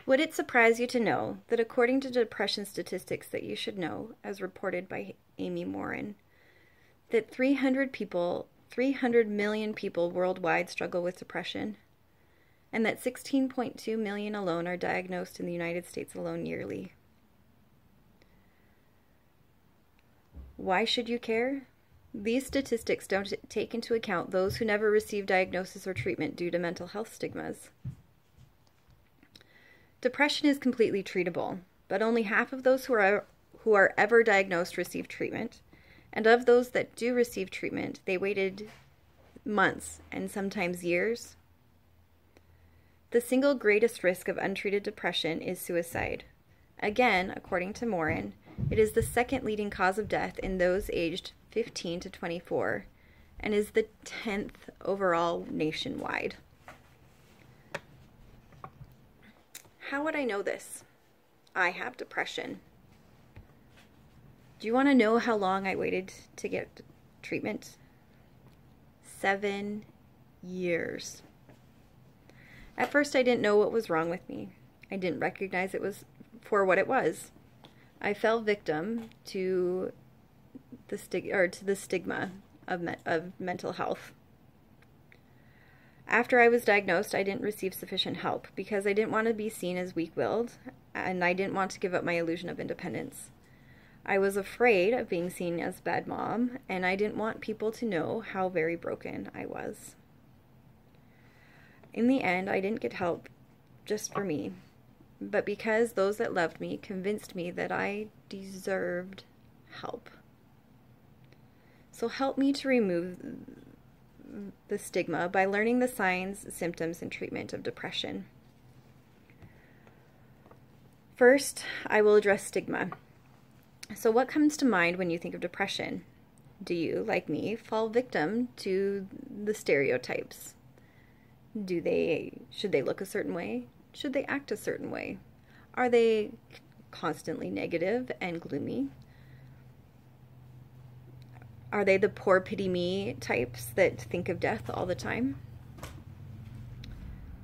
Would it surprise you to know that according to depression statistics that you should know, as reported by Amy Morin, that 300 million people worldwide struggle with depression, and that 16.2 million alone are diagnosed in the United States alone yearly? Why should you care? These statistics don't take into account those who never receive diagnosis or treatment due to mental health stigmas. Depression is completely treatable, but only half of those who are ever diagnosed receive treatment, and of those that do receive treatment, they waited months and sometimes years. The single greatest risk of untreated depression is suicide. Again, according to Morin, it is the second leading cause of death in those aged 15 to 24 and is the 10th overall nationwide. How would I know this? I have depression. Do you want to know how long I waited to get treatment? 7 years. At first, I didn't know what was wrong with me. I didn't recognize it was for what it was. I fell victim to the stigma of mental health. After I was diagnosed, I didn't receive sufficient help because I didn't want to be seen as weak-willed, and I didn't want to give up my illusion of independence. I was afraid of being seen as a bad mom, and I didn't want people to know how very broken I was. In the end, I didn't get help just for me, but because those that loved me convinced me that I deserved help. So help me to remove the stigma by learning the signs, symptoms, and treatment of depression. First, I will address stigma. So what comes to mind when you think of depression? Do you, like me, fall victim to the stereotypes? Should they look a certain way? Should they act a certain way? Are they constantly negative and gloomy? Are they the poor pity me types that think of death all the time?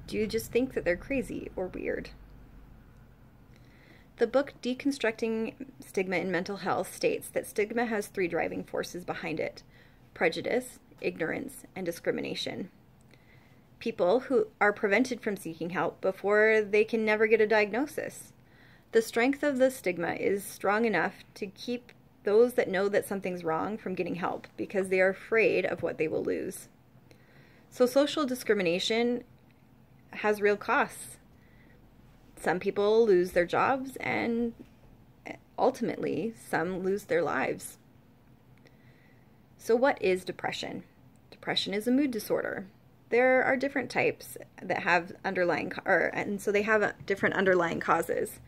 Do you just think that they're crazy or weird? The book Deconstructing Stigma in Mental Health states that stigma has 3 driving forces behind it: prejudice, ignorance, and discrimination. People who are prevented from seeking help before they can never get a diagnosis. The strength of the stigma is strong enough to keep those that know that something's wrong from getting help because they are afraid of what they will lose. So social discrimination has real costs. Some people lose their jobs and ultimately some lose their lives. So what is depression? Depression is a mood disorder. There are different types that have and so they have different underlying causes.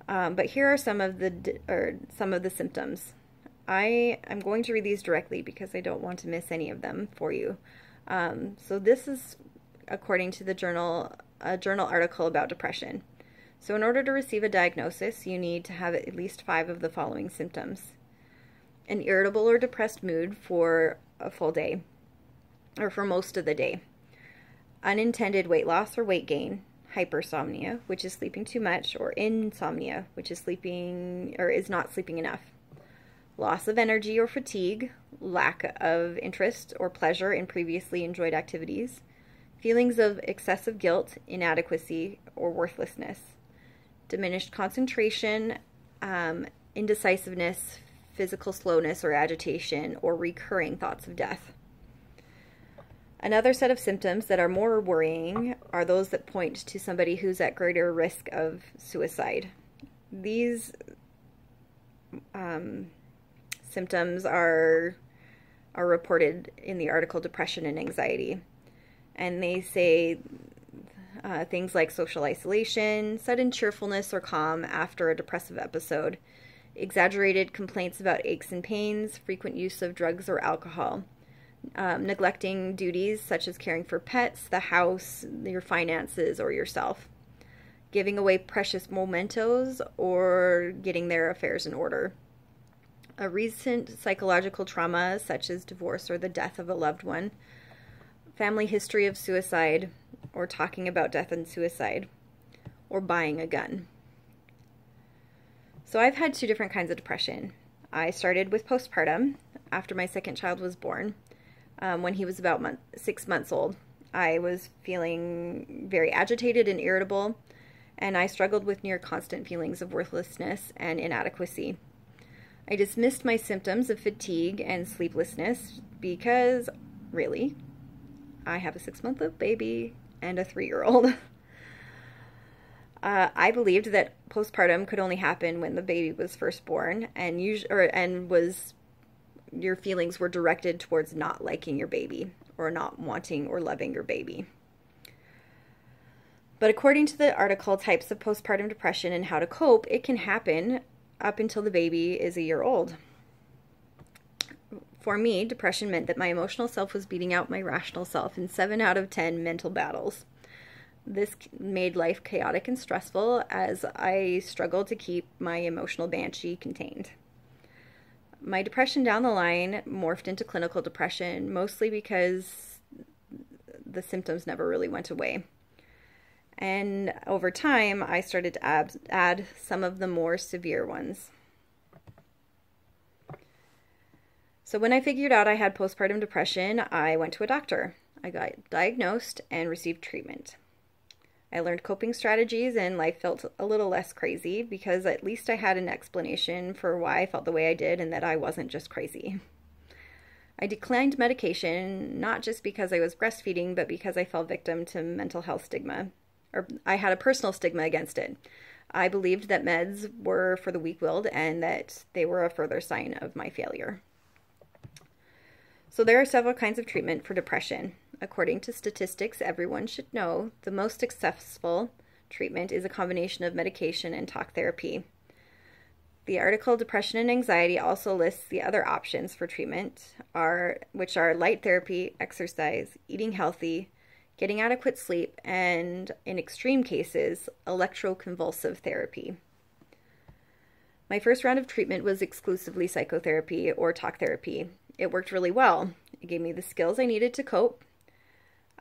But here are some of the symptoms. I am going to read these directly because I don't want to miss any of them for you. So this is according to a journal article about depression. So in order to receive a diagnosis, you need to have at least 5 of the following symptoms: an irritable or depressed mood for a full day, or for most of the day; unintended weight loss or weight gain; hypersomnia, which is sleeping too much; or insomnia, which is is not sleeping enough; loss of energy or fatigue; lack of interest or pleasure in previously enjoyed activities; feelings of excessive guilt, inadequacy, or worthlessness; diminished concentration, indecisiveness, physical slowness or agitation, or recurring thoughts of death. Another set of symptoms that are more worrying are those that point to somebody who's at greater risk of suicide. These symptoms are reported in the article Depression and Anxiety. And they say things like social isolation, sudden cheerfulness or calm after a depressive episode, exaggerated complaints about aches and pains, frequent use of drugs or alcohol, neglecting duties such as caring for pets, the house, your finances, or yourself, giving away precious mementos, or getting their affairs in order. A recent psychological trauma such as divorce or the death of a loved one, family history of suicide, or talking about death and suicide, or buying a gun. So I've had two different kinds of depression. I started with postpartum after my second child was born. When he was about 6 months old, I was feeling very agitated and irritable, and I struggled with near constant feelings of worthlessness and inadequacy. I dismissed my symptoms of fatigue and sleeplessness because, really, I have a 6-month-old baby and a 3-year-old. I believed that postpartum could only happen when the baby was first born, and your feelings were directed towards not liking your baby or not wanting or loving your baby. But according to the article, Types of Postpartum Depression and How to Cope, it can happen up until the baby is a year old. For me, depression meant that my emotional self was beating out my rational self in 7 out of 10 mental battles. This made life chaotic and stressful as I struggled to keep my emotional banshee contained. My depression down the line morphed into clinical depression, mostly because the symptoms never really went away. And over time, I started to add some of the more severe ones. So when I figured out I had postpartum depression, I went to a doctor. I got diagnosed and received treatment. I learned coping strategies and life felt a little less crazy because at least I had an explanation for why I felt the way I did and that I wasn't just crazy. I declined medication, not just because I was breastfeeding, but because I fell victim to mental health stigma. Or I had a personal stigma against it. I believed that meds were for the weak-willed and that they were a further sign of my failure. So there are several kinds of treatment for depression. According to statistics everyone should know, the most successful treatment is a combination of medication and talk therapy. The article Depression and Anxiety also lists the other options for treatment, which are light therapy, exercise, eating healthy, getting adequate sleep, and in extreme cases, electroconvulsive therapy. My first round of treatment was exclusively psychotherapy or talk therapy. It worked really well. It gave me the skills I needed to cope.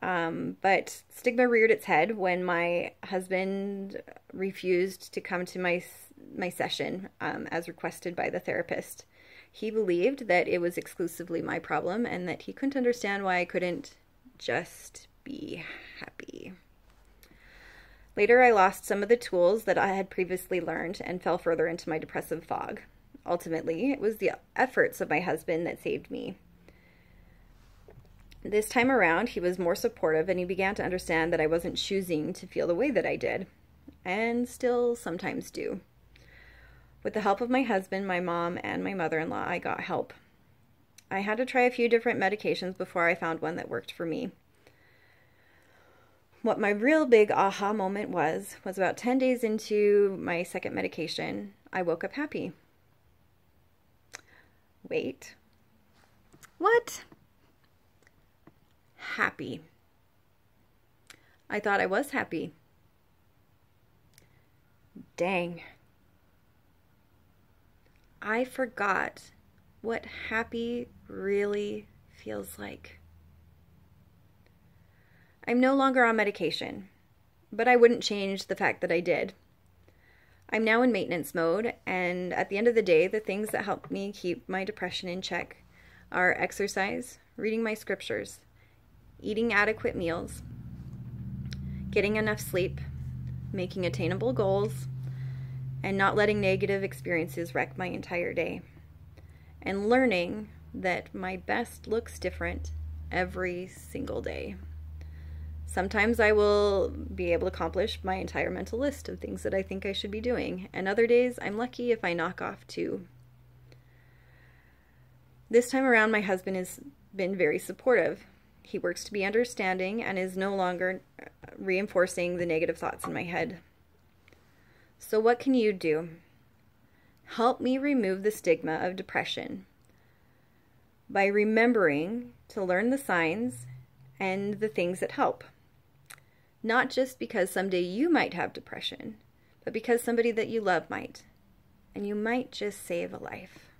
But stigma reared its head when my husband refused to come to my session as requested by the therapist. He believed that it was exclusively my problem and that he couldn't understand why I couldn't just be happy. Later, I lost some of the tools that I had previously learned and fell further into my depressive fog. Ultimately, it was the efforts of my husband that saved me. This time around, he was more supportive and he began to understand that I wasn't choosing to feel the way that I did, and still sometimes do. With the help of my husband, my mom, and my mother-in-law, I got help. I had to try a few different medications before I found one that worked for me. What my real big aha moment was about 10 days into my second medication, I woke up happy. Wait. What? Happy. I thought I was happy. Dang. I forgot what happy really feels like. I'm no longer on medication, but I wouldn't change the fact that I did. I'm now in maintenance mode, and at the end of the day, the things that help me keep my depression in check are exercise, reading my scriptures, eating adequate meals, getting enough sleep, making attainable goals, and not letting negative experiences wreck my entire day, and learning that my best looks different every single day. Sometimes I will be able to accomplish my entire mental list of things that I think I should be doing, and other days I'm lucky if I knock off 2. This time around, my husband has been very supportive. He works to be understanding and is no longer reinforcing the negative thoughts in my head. So what can you do? Help me remove the stigma of depression by remembering to learn the signs and the things that help. Not just because someday you might have depression, but because somebody that you love might. And you might just save a life.